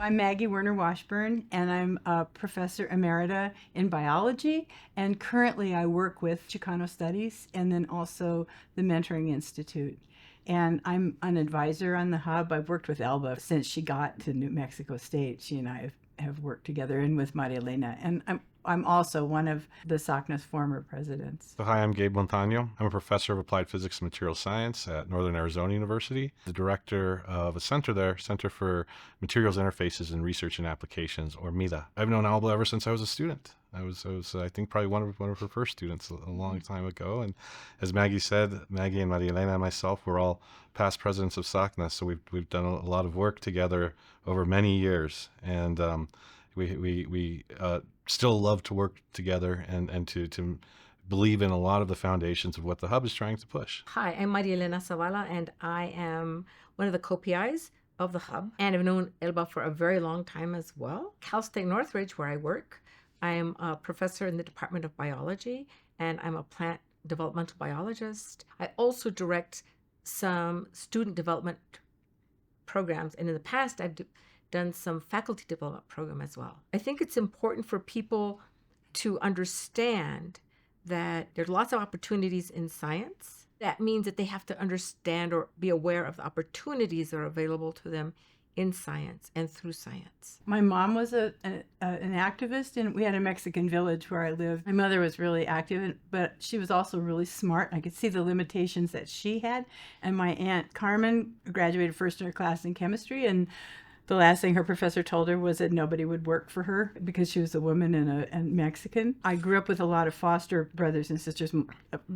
I'm Maggie Werner Washburne, and I'm a professor emerita in biology. And currently I work with Chicano Studies and then also the Mentoring Institute. And I'm an advisor on the hub. I've worked with Elba since she got to New Mexico State. She and I have worked together, and with Elena. And I'm also one of the SACNA's former presidents. So hi, I'm Gabe Montano. I'm a professor of applied physics and material science at Northern Arizona University, the director of a center there, Center for Materials Interfaces and Research and Applications, or MIRA. I've known Alba ever since I was a student. I was I think probably one of her first students a long time ago. And as Maggie said, Maggie and Elena and myself were all past presidents of SACNA, so we've done a lot of work together over many years, and we still love to work together and to believe in a lot of the foundations of what the hub is trying to push. Hi, I'm Elena Zavala, and I am one of the co-PIs of the hub, and I've known Elba for a very long time as well. Cal State Northridge, where I work, I am a professor in the Department of Biology, and I'm a plant developmental biologist. I also direct some student development programs, and in the past I've done some faculty development program as well. I think it's important for people to understand that there's lots of opportunities in science. That means that they have to understand or be aware of the opportunities that are available to them in science and through science. My mom was an activist, and we had a Mexican village where I lived. My mother was really active, but she was also really smart. I could see the limitations that she had. And my Aunt Carmen graduated first in her class in chemistry, and the last thing her professor told her was that nobody would work for her because she was a woman and Mexican. I grew up with a lot of foster brothers and sisters,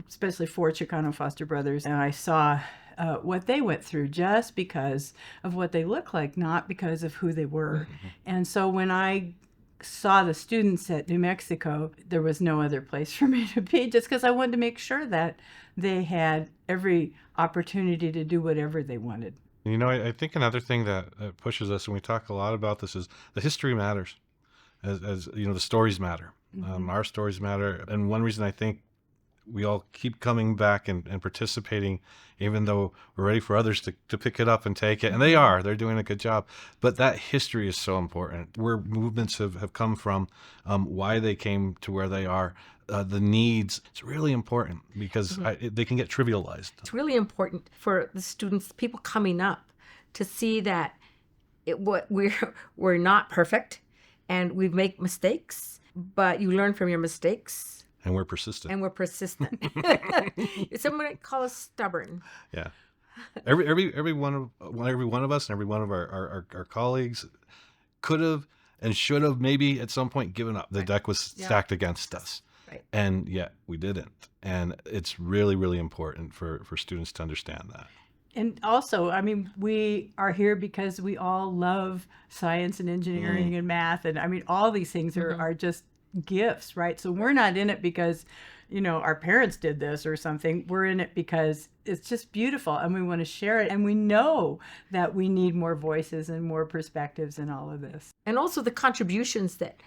especially 4 Chicano foster brothers, and I saw what they went through just because of what they looked like, not because of who they were. Mm-hmm. And so when I saw the students at New Mexico, there was no other place for me to be, just because I wanted to make sure that they had every opportunity to do whatever they wanted. You know, I think another thing that pushes us, and we talk a lot about this, is the history matters. As you know, the stories matter. Mm-hmm. Our stories matter. And one reason I think we all keep coming back and participating, even though we're ready for others to pick it up and take it. And they're doing a good job. But that history is so important. Where movements have come from, why they came to where they are, the needs. It's really important because they can get trivialized. It's really important for the students, people coming up, to see that we're not perfect and we make mistakes, but you learn from your mistakes. And we're persistent. Some might call us stubborn. Yeah. Every one of us and every one of our colleagues could have and should have maybe at some point given up. The deck was stacked against us. Right. And yet we didn't. And it's really, really important for students to understand that. And also, I mean, we are here because we all love science and engineering and math. And I mean, all these things are just gifts, right? So we're not in it because, you know, our parents did this or something. We're in it because it's just beautiful and we want to share it. And we know that we need more voices and more perspectives in all of this. And also the contributions that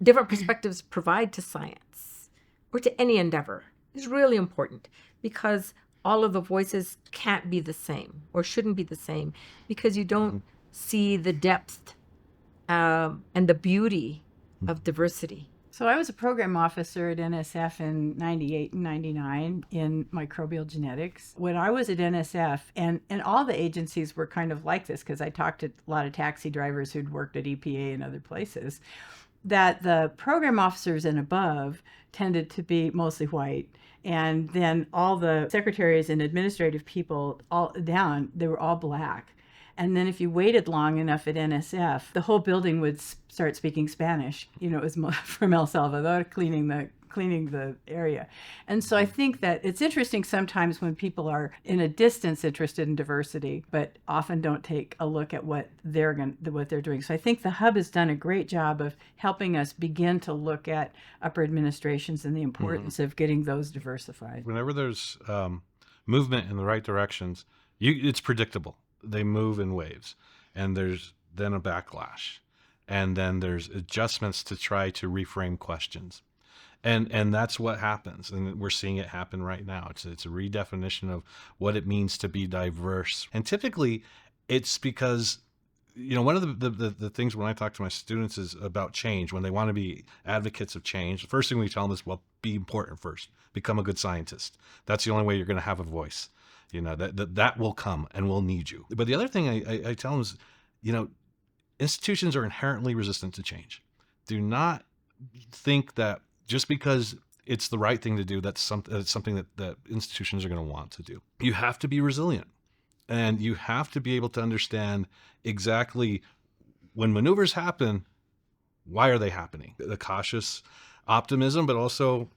different perspectives provide to science or to any endeavor is really important, because all of the voices can't be the same or shouldn't be the same, because you don't see the depth and the beauty of diversity. So I was a program officer at NSF in 98 and 99 in microbial genetics. When I was at NSF, and all the agencies were kind of like this, because I talked to a lot of taxi drivers who'd worked at EPA and other places, that the program officers and above tended to be mostly white. And then all the secretaries and administrative people all down, they were all black. And then if you waited long enough at NSF, the whole building would start speaking Spanish. You know, it was from El Salvador cleaning the area. And so I think that it's interesting sometimes when people are in a distance interested in diversity, but often don't take a look at what they're doing. So I think the hub has done a great job of helping us begin to look at upper administrations and the importance of getting those diversified. Whenever there's movement in the right directions, it's predictable. They move in waves, and there's then a backlash, and then there's adjustments to try to reframe questions. And that's what happens, and we're seeing it happen right now. It's a redefinition of what it means to be diverse. And typically it's because one of the things when I talk to my students is about change. When they want to be advocates of change, the first thing we tell them is, well, be important first. Become a good scientist. That's the only way you're going to have a voice. That will come and we'll need you. But the other thing I tell them is, institutions are inherently resistant to change. Do not think that just because it's the right thing to do, that's something that institutions are going to want to do. You have to be resilient, and you have to be able to understand exactly when maneuvers happen, why are they happening? The cautious optimism, but also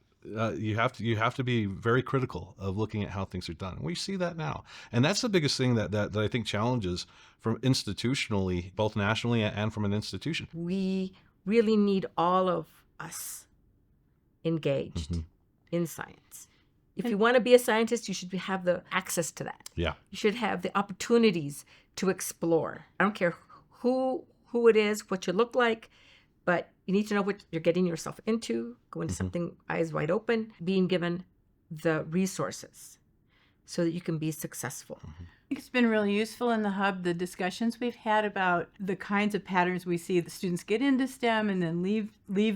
you have to be very critical of looking at how things are done. And we see that now, and that's the biggest thing that I think challenges from institutionally, both nationally and from an institution. We really need all of us engaged in science. If you want to be a scientist, you should have the access to that. Yeah. You should have the opportunities to explore. I don't care who it is, what you look like, but you need to know what you're getting yourself into, go into something eyes wide open, being given the resources so that you can be successful. I think it's been really useful in the hub, the discussions we've had about the kinds of patterns we see the students get into STEM and then leave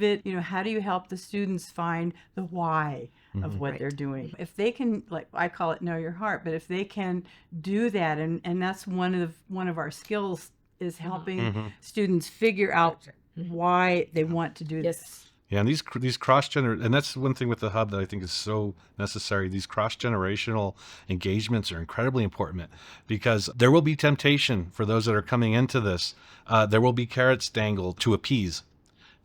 it. How do you help the students find the why of what they're doing? If they can, like I call it, know your heart, but if they can do that, and that's one of our skills is helping students figure out why they want to do this. Yeah, and these and that's one thing with the hub that I think is so necessary. These cross-generational engagements are incredibly important because there will be temptation for those that are coming into this. There will be carrots dangled to appease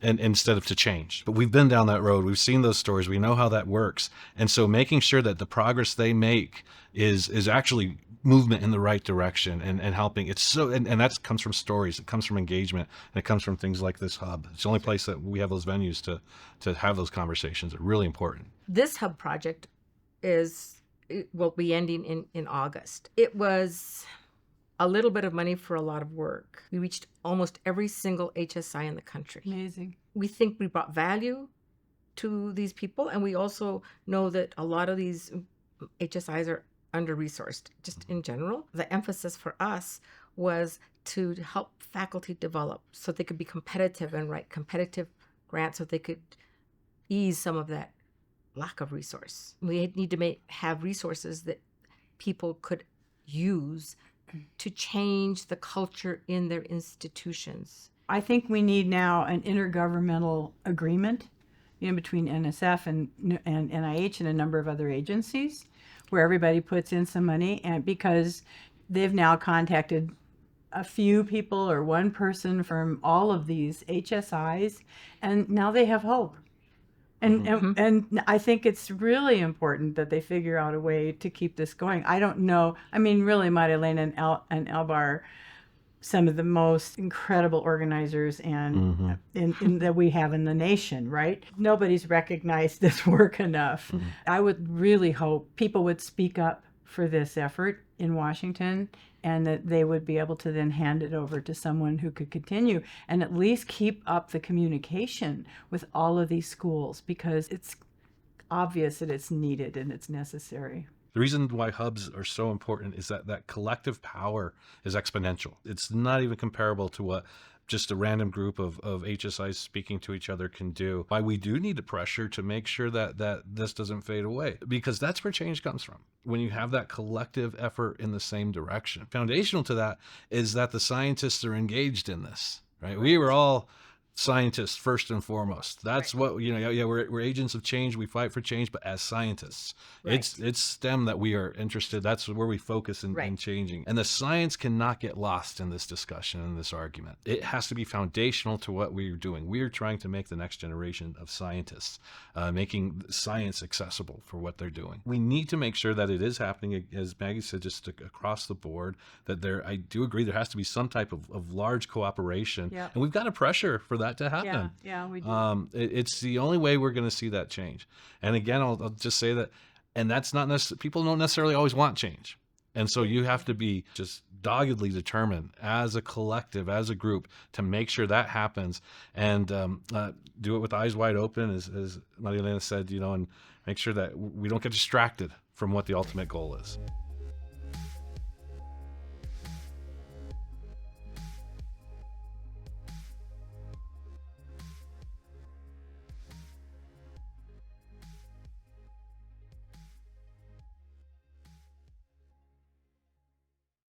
and instead of to change. But we've been down that road. We've seen those stories. We know how that works. And so making sure that the progress they make is actually movement in the right direction and helping. It's so, and that comes from stories. It comes from engagement, and it comes from things like this hub. It's the only place that we have those venues to have those conversations. They're really important. This hub project will be ending in August. It was a little bit of money for a lot of work. We reached almost every single HSI in the country. Amazing. We think we brought value to these people, and we also know that a lot of these HSIs are under-resourced just in general. The emphasis for us was to help faculty develop so they could be competitive and write competitive grants so they could ease some of that lack of resource. We need to have resources that people could use to change the culture in their institutions. I think we need now an intergovernmental agreement between NSF and NIH and a number of other agencies where everybody puts in some money, and because they've now contacted a few people or one person from all of these HSIs, and now they have hope. And I think it's really important that they figure out a way to keep this going. I don't know. I mean, really, Elena and Elba are some of the most incredible organizers and that we have in the nation, right? Nobody's recognized this work enough. I would really hope people would speak up for this effort in Washington, and that they would be able to then hand it over to someone who could continue and at least keep up the communication with all of these schools, because it's obvious that it's needed and it's necessary. The reason why hubs are so important is that collective power is exponential. It's not even comparable to what just a random group of HSIs speaking to each other can do. Why we do need the pressure to make sure that this doesn't fade away, because that's where change comes from. When you have that collective effort in the same direction. Foundational to that is that the scientists are engaged in this, right? We were all scientists first and foremost. That's what, we're agents of change. We fight for change, but as scientists, it's STEM that we are interested. That's where we focus in changing. And the science cannot get lost in this discussion, in this argument. It has to be foundational to what we're doing. We're trying to make the next generation of scientists, making science accessible for what they're doing. We need to make sure that it is happening, as Maggie said, just across the board, that I do agree there has to be some type of large cooperation. Yep. And we've got to pressure for that to happen. Yeah, we do. It's the only way we're going to see that change. And again, I'll just say that, and that's not necessarily, people don't necessarily always want change. And so you have to be just doggedly determined as a collective, as a group, to make sure that happens, and do it with eyes wide open, as Maria Elena said, and make sure that we don't get distracted from what the ultimate goal is.